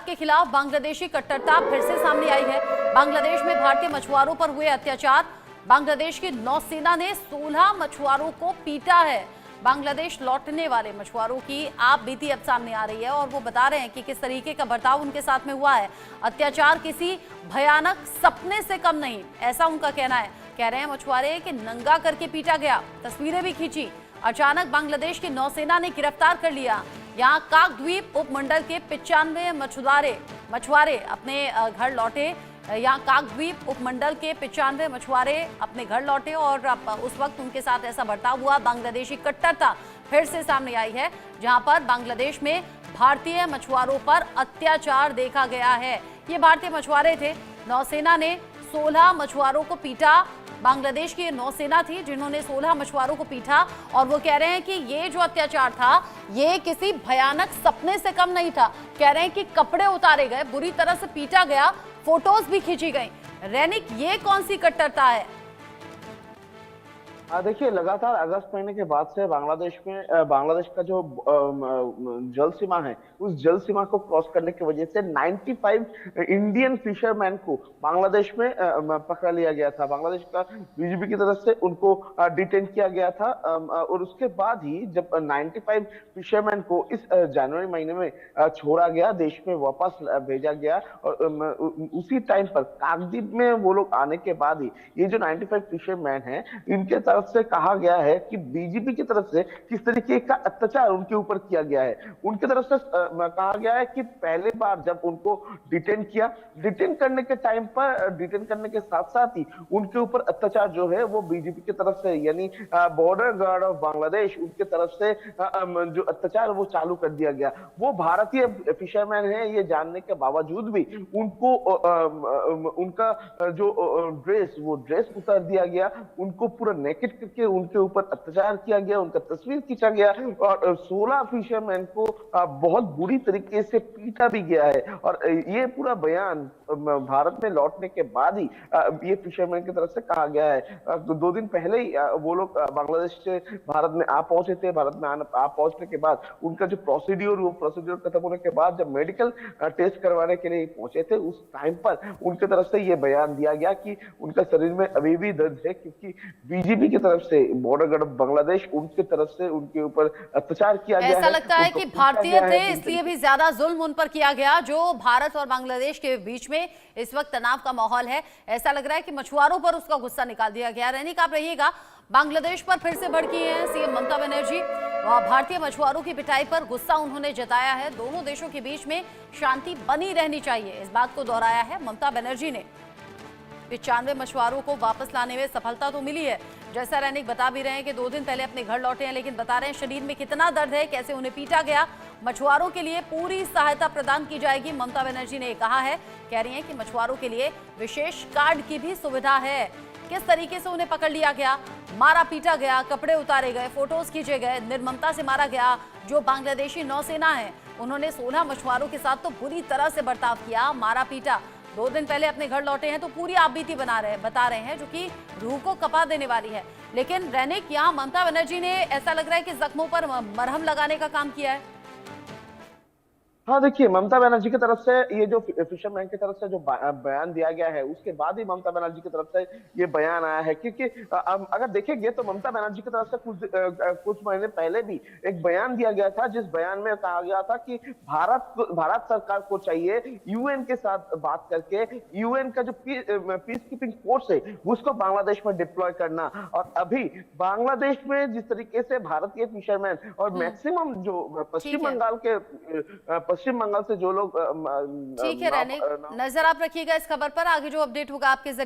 भारत के खिलाफ बांग्लादेशी कट्टरता फिर से सामने आई है। बांग्लादेश में भारतीय मछुआरों पर हुए अत्याचार। बांग्लादेश की नौसेना ने 16 मछुआरों को पीटा है। बांग्लादेश लौटने वाले मछुआरों की आप बीती अब सामने आ रही है और वो बता रहे हैं कि किस तरीके का बर्ताव उनके साथ में हुआ है। अत्याचार किसी भयानक सपने से कम नहीं, ऐसा उनका कहना है। कह रहे हैं मछुआरे कि नंगा करके पीटा गया, तस्वीरें भी खींची। अचानक बांग्लादेश की नौसेना ने गिरफ्तार कर लिया। यहाँ काकद्वीप उपमंडल के 95 मछुआरे अपने घर लौटे। यहाँ काकद्वीप उपमंडल के 95 मछुआरे अपने घर लौटे और उस वक्त उनके साथ ऐसा बर्ताव हुआ। बांग्लादेशी कट्टरता फिर से सामने आई है, जहां पर बांग्लादेश में भारतीय मछुआरों पर अत्याचार देखा गया है। ये भारतीय मछुआरे थे। नौसेना ने 16 मछुआरों को पीटा। बांग्लादेश की नौसेना थी जिन्होंने 16 मछुआरों को पीटा और वो कह रहे हैं कि ये जो अत्याचार था ये किसी भयानक सपने से कम नहीं था। कह रहे हैं कि कपड़े उतारे गए, बुरी तरह से पीटा गया, फोटोज भी खींची गई। रैनिक, ये कौन सी कट्टरता है? देखिए, लगातार अगस्त महीने के बाद से बांग्लादेश में बांग्लादेश का जो जल सीमा है, उस जल सीमा को क्रॉस करने की वजह से 95 इंडियन फिशरमैन को बांग्लादेश में पकड़ लिया गया था। बांग्लादेश का बीजीपी की तरफ से उनको डिटेन किया गया था और उसके बाद ही जब 95 फिशरमैन को इस जनवरी महीने में छोड़ा गया, देश में वापस भेजा गया और उसी टाइम पर काकद्वीप में वो लोग आने के बाद ही ये जो 95 फिशरमैन हैं, इनके तरफ से कहा गया है कि बीजेपी की तरफ से किस तरीके का अत्याचार उनके ऊपर किया गया है। उनकी तरफ से कहा गया है कि पहले बार जब उनको डिटेन किया, डिटेन करने के टाइम पर डिटेन करने के साथ साथ ही उनके ऊपर अत्याचार जो है वो बीजेपी की तरफ से यानी बॉर्डर गार्ड ऑफ बांग्लादेश उनके तरफ से जो अत्याचार वो चालू कर दिया गया। वो भारतीय फिशरमैन है ये जानने के बावजूद भी उनको उनका जो ड्रेस उतार दिया गया, उनको पूरा नेकेड करके उनके ऊपर अत्याचार किया गया, उनका तस्वीर खींचा गया और 16 फिशरमैन को बहुत बुरी तरीके से पीटा भी गया है। और ये पूरा बयान भारत में लौटने के बाद ही ये फिशरमैन की तरफ से कहा गया है। 2 दिन पहले ही वो लोग बांग्लादेश से भारत में आ पहुंचे थे। भारत में आ पहुंचने के बाद उनका जो प्रोसीड्यूर खत्म होने के बाद जब मेडिकल टेस्ट करवाने के लिए पहुंचे थे, उस टाइम पर उनकी तरफ से ये बयान दिया गया कि उनका शरीर में अभी भी दर्द है, क्योंकि बीजेपी की तरफ से बॉर्डर गार्ड बांग्लादेश उनकी तरफ से उनके ऊपर अत्याचार किया गया है। ऐसा लगता है कि भारतीय थे इसलिए भी ज्यादा जुल्म उन पर किया गया। जो भारत और बांग्लादेश के बीच में इस वक्त तनाव का माहौल है, ऐसा लग रहा है कि मछुआरों पर उसका गुस्सा निकाल दिया गया। रैनिक, आप रहिएगा। बांग्लादेश पर फिर से भड़की है सीएम ममता बनर्जी। भारतीय मछुआरों की पिटाई पर गुस्सा उन्होंने जताया है। दोनों देशों के बीच में शांति बनी रहनी चाहिए, इस बात को दोहराया है ममता बनर्जी ने। 95 मछुआरों को वापस लाने में सफलता तो मिली है, जैसा रैनिक बता भी रहे हैं कि 2 दिन पहले अपने घर लौटे हैं, लेकिन बता रहे हैं शरीर में कितना दर्द है, कैसे उन्हें पीटा गया। मछुआरों के लिए पूरी सहायता प्रदान की जाएगी, ममता बनर्जी ने कहा है। कह रही हैं कि मछुआरों के लिए विशेष कार्ड की भी सुविधा है। किस तरीके से उन्हें पकड़ लिया गया, मारा पीटा गया, कपड़े उतारे गए, फोटोज खींचे गए, निर्ममता से मारा गया। जो बांग्लादेशी नौसेना है उन्होंने 16 मछुआरों के साथ तो बुरी तरह से बर्ताव किया, मारा पीटा। 2 दिन पहले अपने घर लौटे हैं तो पूरी आपबीती बता रहे हैं, जो कि रूह को कपा देने वाली है। लेकिन रैनिक, यहाँ ममता बनर्जी ने ऐसा लग रहा है कि जख्मों पर मरहम लगाने का काम किया है। हाँ, देखिए, ममता बनर्जी की तरफ से ये जो फिशरमैन की तरफ से जो बयान दिया गया है, उसके बाद ही ममता बनर्जी की तरफ से ये बयान आया है। क्योंकि अगर देखेंगे तो ममता बनर्जी की तरफ से कुछ महीने पहले भी एक बयान दिया गया था, जिस बयान में कहा गया था कि भारत सरकार को चाहिए यूएन के साथ बात करके यूएन का जो पीस कीपिंग फोर्स है उसको बांग्लादेश में डिप्लॉय करना। और अभी बांग्लादेश में जिस तरीके से भारतीय फिशरमैन और मैक्सिमम जो पश्चिम बंगाल से जो लोग ठीक है रैनिक, नजर आप रखिएगा इस खबर पर। आगे जो अपडेट होगा आपके